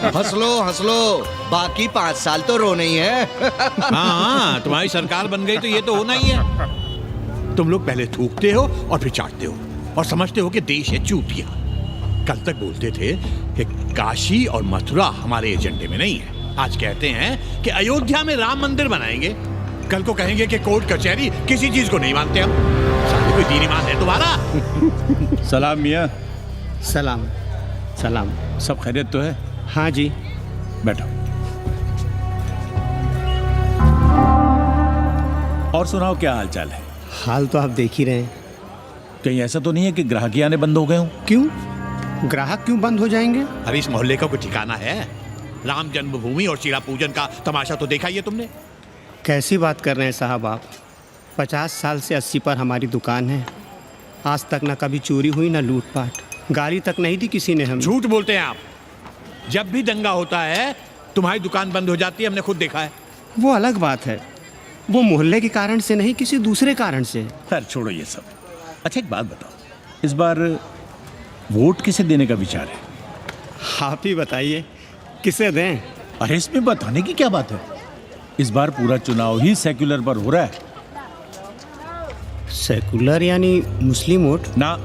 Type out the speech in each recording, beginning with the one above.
हंस लो, बाकी 5 साल तो रोने ही है। हाँ, तुम्हारी सरकार बन गई तो ये तो होना ही है। तुम लोग पहले थूकते हो और फिर चाटते हो और समझते हो कि देश है चूतिया। कल तक बोलते थे कि काशी और मथुरा हमारे एजेंडे में नहीं है, आज कहते हैं कि अयोध्या में राम मंदिर बनाएंगे, कल को कहेंगे कि कोर्ट कचहरी किसी चीज को नहीं मानते हम। साले कोई दीन ईमान है तुम्हारा? सलाम मियाँ। सलाम सलाम। सब खैरियत तो है? हाँ जी। बैठो। और सुनाओ, क्या हाल चाल है? हाल तो आप देख ही रहे हैं। कहीं ऐसा तो नहीं है कि ग्राहकी आने बंद हो गए हों? क्यों? ग्राहक क्यों बंद हो जाएंगे? अरे इस मोहल्ले का कोई ठिकाना है? राम जन्मभूमि और शीला पूजन का तमाशा तो देखा ही है तुमने। कैसी बात कर रहे हैं साहब आप? 50 साल से 80 पर हमारी दुकान है, आज तक ना कभी चोरी हुई ना लूटपाट, गाली तक नहीं दी किसी ने हमें। झूठ बोलते हैं आप। जब भी दंगा होता है तुम्हारी दुकान बंद हो जाती है, हमने खुद देखा है। वो अलग बात है, वो मोहल्ले के कारण से नहीं, किसी दूसरे कारण से। खैर छोड़ो ये सब। अच्छा एक बात बताओ, इस बार वोट किसे देने का विचार है? आप ही बताइए, किसे दें? अरे इसमें बताने की क्या बात है, इस बार पूरा चुनाव ही सेक्युलर पर हो रहा है। सेकुलर यानी मुस्लिम वोट? ना,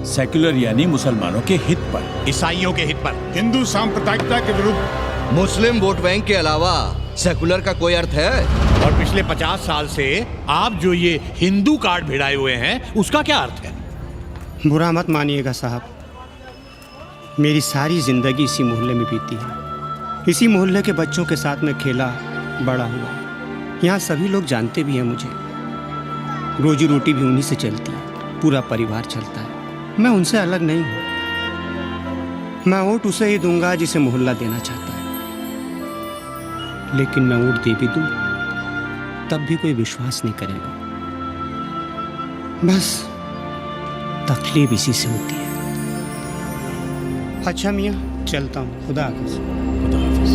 सेक्युलर यानी मुसलमानों के हित पर, ईसाइयों के हित पर, हिंदू सांप्रदायिकता के विरुद्ध। मुस्लिम वोट बैंक के अलावा सेकुलर का कोई अर्थ है? और पिछले 50 साल से आप जो ये हिंदू कार्ड भिड़ाए हुए हैं उसका क्या अर्थ है? बुरा मत मानिएगा साहब, मेरी सारी जिंदगी इसी मोहल्ले में बीती है। इसी मोहल्ले के बच्चों के साथ में खेला बड़ा हुआ। यहाँ सभी लोग जानते भी हैं मुझे, रोजी रोटी भी उन्हीं से चलती है, पूरा परिवार चलता है। मैं उनसे अलग नहीं हूँ। मैं वोट उसे ही दूंगा जिसे मोहल्ला देना चाहता है, लेकिन मैं वोट दे भी दूँ तब भी कोई विश्वास नहीं करेगा। बस तकलीफ इसी से होती है। अच्छा मियाँ, चलता हूँ, खुदा हाफिज़। खुदा हाफिज़।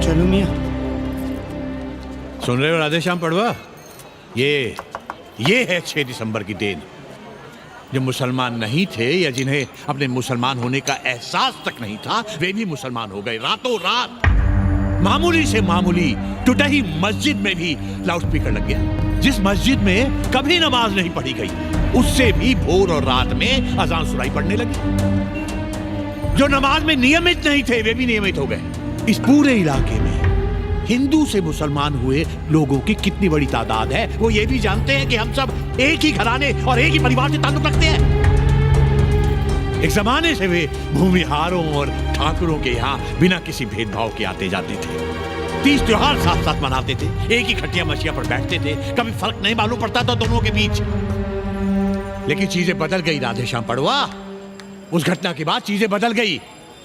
चलो मियाँ। सुन रहे हो राधेश्याम पड़वा, ये है 6 दिसंबर की देन। जो मुसलमान नहीं थे या जिन्हें अपने मुसलमान होने का एहसास तक नहीं था, वे भी मुसलमान हो गए रातों रात। मामूली से मामूली टूटी मस्जिद में भी लाउडस्पीकर लग गया। जिस मस्जिद में कभी नमाज नहीं पढ़ी गई, उससे भी भोर और रात में अजान सुनाई पड़ने लगी। जो नमाज में नियमित नहीं थे, वे भी नियमित हो गए। इस पूरे इलाके में हिंदू से मुसलमान हुए लोगों की कितनी बड़ी तादाद है, वो ये भी जानते हैं कि हम सब एक ही घराने और एक ही परिवार से ताल्लुक रखते हैं। एक जमाने से वे भूमिहारों और ठाकुरों के यहाँ बिना किसी भेदभाव के आते जाते थे। 30 त्योहार साथ साथ मनाते थे, एक ही खटिया मछिया पर बैठते थे, कभी फर्क नहीं मालूम पड़ता था दोनों के बीच। लेकिन चीजें बदल गई राधेश्याम पड़वा। उस घटना के बाद चीजें बदल गई।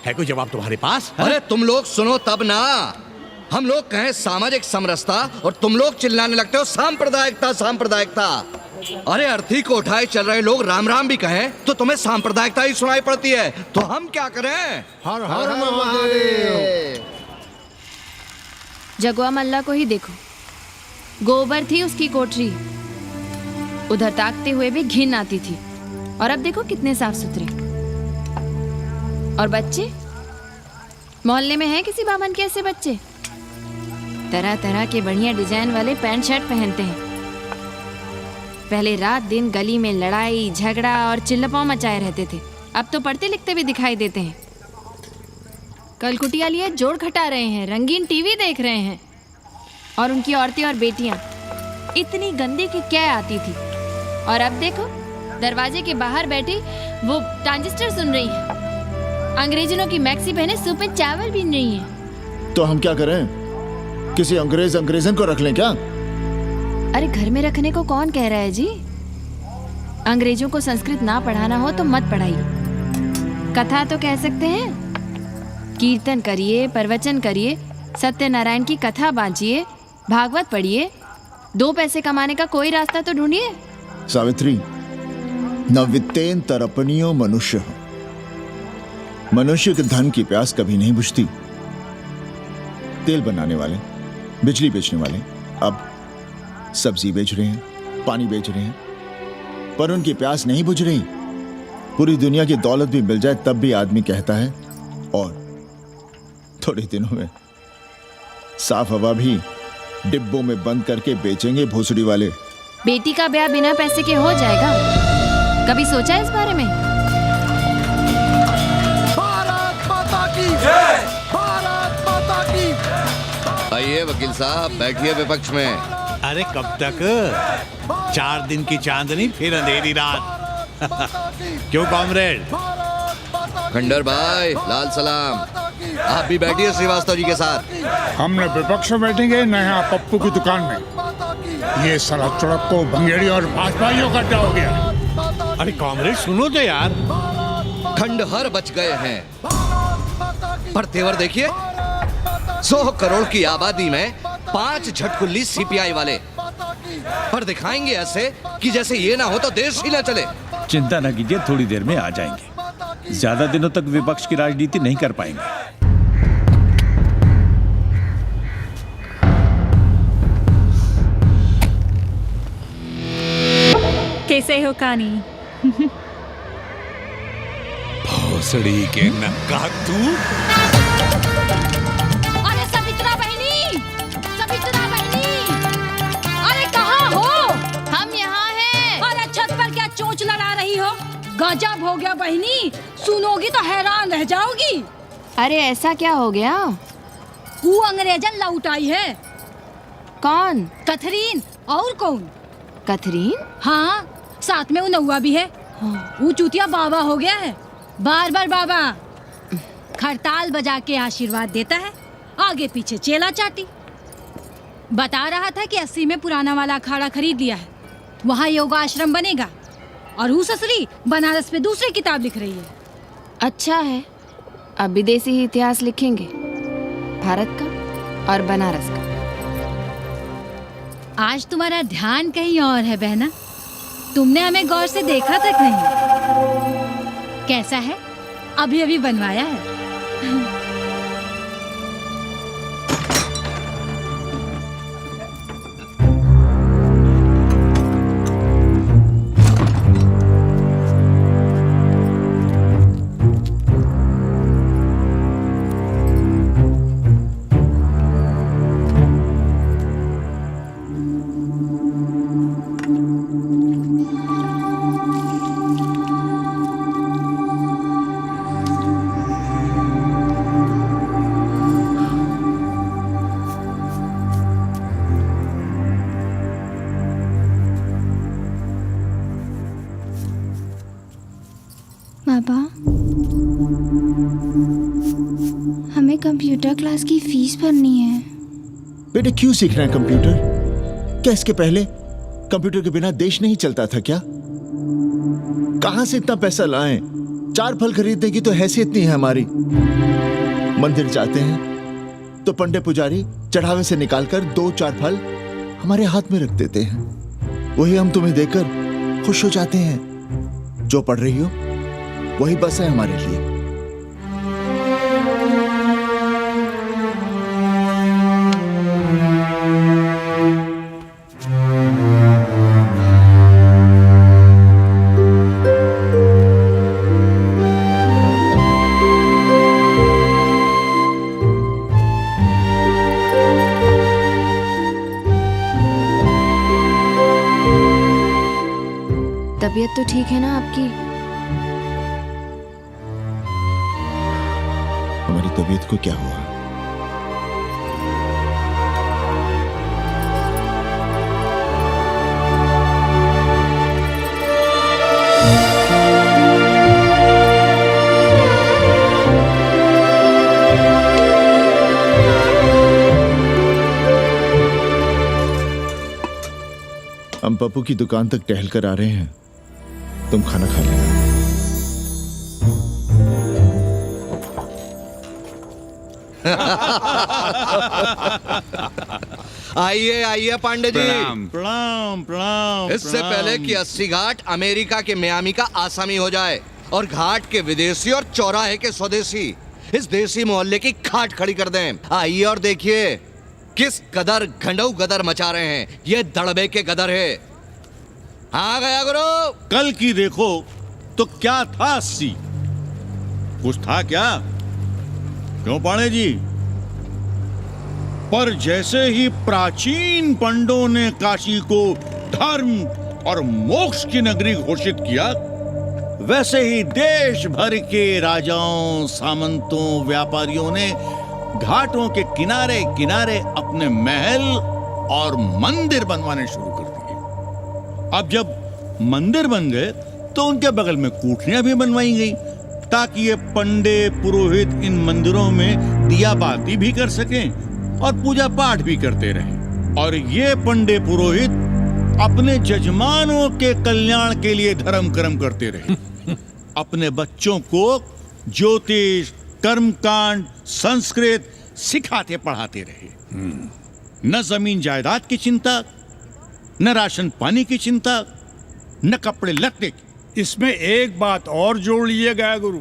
है कोई जवाब तुम्हारे पास? अरे तुम लोग सुनो तब ना। हम लोग कहें सामाजिक समरसता और तुम लोग चिल्लाने लगते हो सांप्रदायिकता सांप्रदायिकता। अरे अर्थी को उठाए चल रहे लोग राम राम भी कहें तो तुम्हें सांप्रदायिकता ही सुनाई पड़ती है, तो हम क्या करें? हर हर महादेव। जगुआ मल्ला को ही देखो, गोबर थी उसकी कोठरी, उधर ताकते हुए भी घिन आती थी, और अब देखो कितने साफ सुथरे। और बच्चे, मोहल्ले में हैं किसी बामन के ऐसे बच्चे? तरह तरह के बढ़िया डिजाइन वाले पैंट शर्ट पहनते हैं। पहले रात दिन गली में लड़ाई झगड़ा और चिल्लपाव मचाए रहते थे, अब तो पढ़ते लिखते भी दिखाई देते हैं। कल कुटिया लिए जोड़ खटा रहे हैं, रंगीन टीवी देख रहे हैं, और उनकी औरतें और बेटियां इतनी गंदी कि क्या आती थी। और अब देखो दरवाजे के बाहर बैठी वो ट्रांजिस्टर सुन रही है, अंग्रेजनों की मैक्सी पहने सूप में चावल भी नहीं है। तो हम क्या करें? किसी अंग्रेजन को रख लें क्या? अरे घर में रखने को कौन कह रहा है जी? अंग्रेजों को संस्कृत ना पढ़ाना हो तो मत पढ़ाइए। कथा तो कह सकते हैं, कीर्तन करिए, प्रवचन करिए, सत्यनारायण की कथा बांचिए, भागवत पढ़िए, 2 पैसे कमाने का कोई रास्ता तो ढूंढिए। सावित्री, न वित्तेन तरपनियो मनुष्य। मनुष्य के धन की प्यास कभी नहीं बुझती। तेल बनाने वाले, बिजली बेचने वाले अब सब्जी बेच रहे हैं, पानी बेच रहे हैं, पर उनकी प्यास नहीं बुझ रही। पूरी दुनिया की दौलत भी मिल जाए तब भी आदमी कहता है और थोड़े दिनों में साफ हवा भी डिब्बों में बंद करके बेचेंगे भोसड़ी वाले। बेटी का ब्याह बिना पैसे के हो जाएगा? कभी सोचा है इस बारे में? भारत माता की जय, भारत माता की। आइए वकील साहब, बैठिए विपक्ष में। अरे कब तक? 4 दिन की चांदनी फिर अंधेरी रात। क्यों कॉमरेड? खंडर भाई, लाल सलाम। आप भी बैठिए श्रीवास्तव जी के साथ। हमने विपक्ष में बैठेंगे न यहाँ पप्पू की दुकान में। ये साला चुड़क को भंगेड़ी और भाजपाइयों का अड्डा हो गया। अरे कॉमरेड सुनो तो यार। खंडहर बच गए हैं, पर तेवर देखिए, 100 करोड़ की आबादी में 5 झटकुल्ली सीपीआई वाले, पर दिखाएंगे ऐसे कि जैसे ये ना हो तो देश ही ना चले। चिंता न कीजिए, थोड़ी देर में आ जाएंगे। ज्यादा दिनों तक विपक्ष की राजनीति नहीं कर पाएंगे। कैसे हो कानी? भोसड़ी के नक्का तू। अरे सवित्रा बहनी, सवित्रा बहनी, अरे कहाँ हो? हम यहाँ हैं। अरे छत पर क्या चोंच लड़ा रही हो? गजब हो गया बहनी, सुनोगी तो हैरान रह जाओगी। अरे ऐसा क्या हो गया? वो अंग्रेजन लौट आई है। कौन? कथरीन। और कौन? कथरीन? हाँ, साथ में वो नौवा भी है। वो चूतिया बाबा हो गया है। बार बार बाबा खड़ताल बजा के आशीर्वाद देता है, आगे पीछे चेला चाटी। बता रहा था कि 80 में पुराना वाला अखाड़ा खरीद लिया है, वहाँ योगा आश्रम बनेगा। और वो ससुरी बनारस पे दूसरी किताब लिख रही है। अच्छा है, अब विदेशी ही इतिहास लिखेंगे, भारत का और बनारस का। आज तुम्हारा ध्यान कहीं और है बहना, तुमने हमें गौर से देखा तक नहीं। कैसा है? अभी अभी बनवाया है। पापा, हमें कंप्यूटर क्लास की फीस भरनी है। बेटे क्यों सीखना है कंप्यूटर? क्या इसके पहले कंप्यूटर के बिना देश नहीं चलता था क्या? कहां से इतना पैसा लाएं? 4 फल खरीदने की तो हैसियत नहीं है हमारी। मंदिर जाते हैं तो पंडे पुजारी चढ़ावे से निकालकर 2-4 फल हमारे हाथ में रख देते हैं, वही हम तुम्हें देकर खुश हो जाते हैं। जो पढ़ रही हो वही बस है हमारे लिए। तबीयत तो ठीक है ना आपकी? हमारी तबीयत को क्या हुआ? हम पप्पू की दुकान तक टहल कर आ रहे हैं, तुम खाना खा लेना। आइए आइए पांडे जी। प्रणाम प्रणाम प्रणाम। इससे पहले कि 80 घाट अमेरिका के मियामी का आसामी हो जाए और घाट के विदेशी और चौराहे के स्वदेशी इस देसी मोहल्ले की खाट खड़ी कर दें, आइए और देखिए किस कदर घंडऊ गदर मचा रहे हैं। ये दड़बे के गदर है। हाँ गया गुरु। कल की देखो तो क्या था 80? कुछ था क्या? क्यों पाणे जी? पर जैसे ही प्राचीन पंडों ने काशी को धर्म और मोक्ष की नगरी घोषित किया, वैसे ही देश भर के राजाओं, सामंतों, व्यापारियों ने घाटों के किनारे किनारे अपने महल और मंदिर बनवाने शुरू कर दिए। अब जब मंदिर बन गए तो उनके बगल में कोठरियां भी बनवाई गई, ताकि ये पंडे पुरोहित इन मंदिरों में दिया बाती भी कर सकें और पूजा पाठ भी करते रहें। और ये पंडे पुरोहित अपने जजमानों के कल्याण के लिए धर्म कर्म करते रहे। अपने बच्चों को ज्योतिष, कर्मकांड, संस्कृत सिखाते पढ़ाते रहे। न जमीन जायदाद की चिंता, न राशन पानी की चिंता, न कपड़े लत्ते की। इसमें एक बात और जोड़ लीजिएगा गुरु,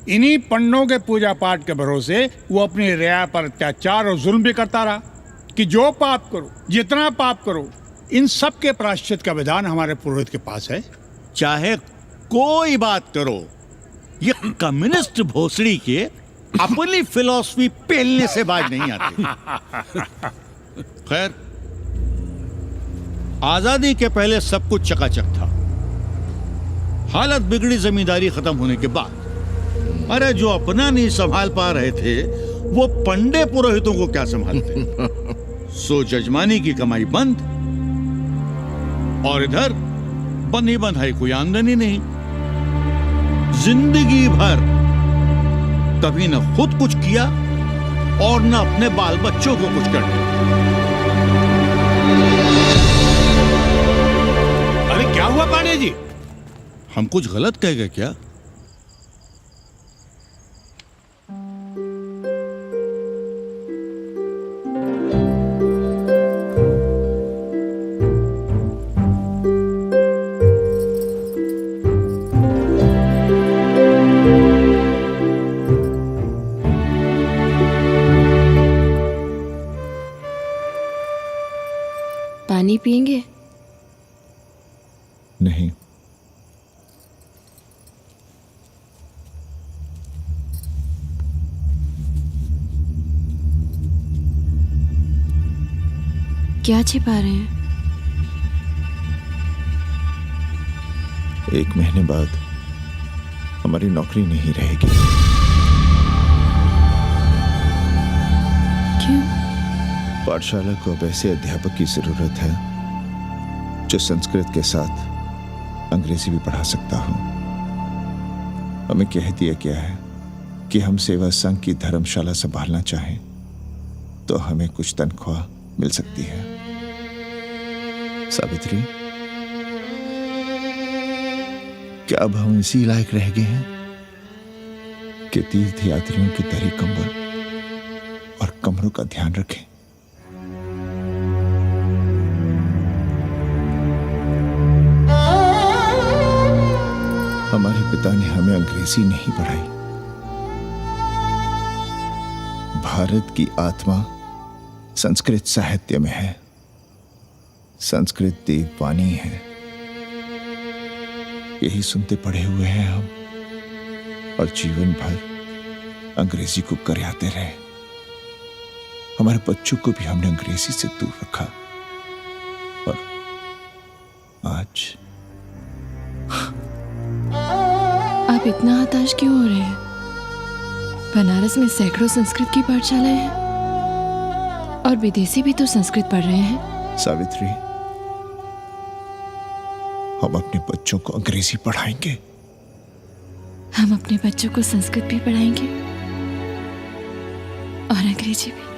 इन्हीं पंडों के पूजा पाठ के भरोसे वो अपनी रिया पर अत्याचार और जुल्म भी करता रहा कि जो पाप करो, जितना पाप करो, इन सब के प्रायश्चित का विधान हमारे पुरोहित के पास है। चाहे कोई बात करो, ये कम्युनिस्ट भोसड़ी के अपनी फिलॉसफी पेलने से बाज नहीं आती। खैर, आजादी के पहले सब कुछ चकाचक था। हालत बिगड़ी जमींदारी खत्म होने के बाद। अरे जो अपना नहीं संभाल पा रहे थे, वो पंडे पुरोहितों को क्या संभालते। सो जजमानी की कमाई बंद, और इधर बंधी बंधाई कोई आमदनी नहीं। जिंदगी भर कभी न खुद कुछ किया और न अपने बाल बच्चों को कुछ कर दिया। अरे क्या हुआ पाणे जी? हम कुछ गलत कह गए क्या? पानी पिएंगे? नहीं। क्या छिपा रहे हैं? 1 महीने बाद हमारी नौकरी नहीं रहेगी। क्यों? पाठशाला को अब ऐसे अध्यापक की जरूरत है जो संस्कृत के साथ अंग्रेजी भी पढ़ा सकता हो। हमें कह दिया गया है कि हम सेवा संघ की धर्मशाला संभालना चाहें तो हमें कुछ तनख्वाह मिल सकती है। सावित्री, क्या अब हम इसी लायक रह गए हैं कि तीर्थ यात्रियों की दरी कंबल और कमरों का ध्यान रखें? हमारे पिता ने हमें अंग्रेजी नहीं पढ़ाई। भारत की आत्मा संस्कृत साहित्य में है। संस्कृत देववाणी है। यही सुनते पढ़े हुए हैं हम, और जीवन भर अंग्रेजी को करियाते रहे। हमारे बच्चों को भी हमने अंग्रेजी से दूर रखा, और आज आप इतना हताश क्यों हो रहे हैं? बनारस में सैकड़ों संस्कृत की पाठशालाएं हैं, और विदेशी भी तो संस्कृत पढ़ रहे हैं। सावित्री, हम अपने बच्चों को अंग्रेजी पढ़ाएंगे। हम अपने बच्चों को संस्कृत भी पढ़ाएंगे और अंग्रेजी भी।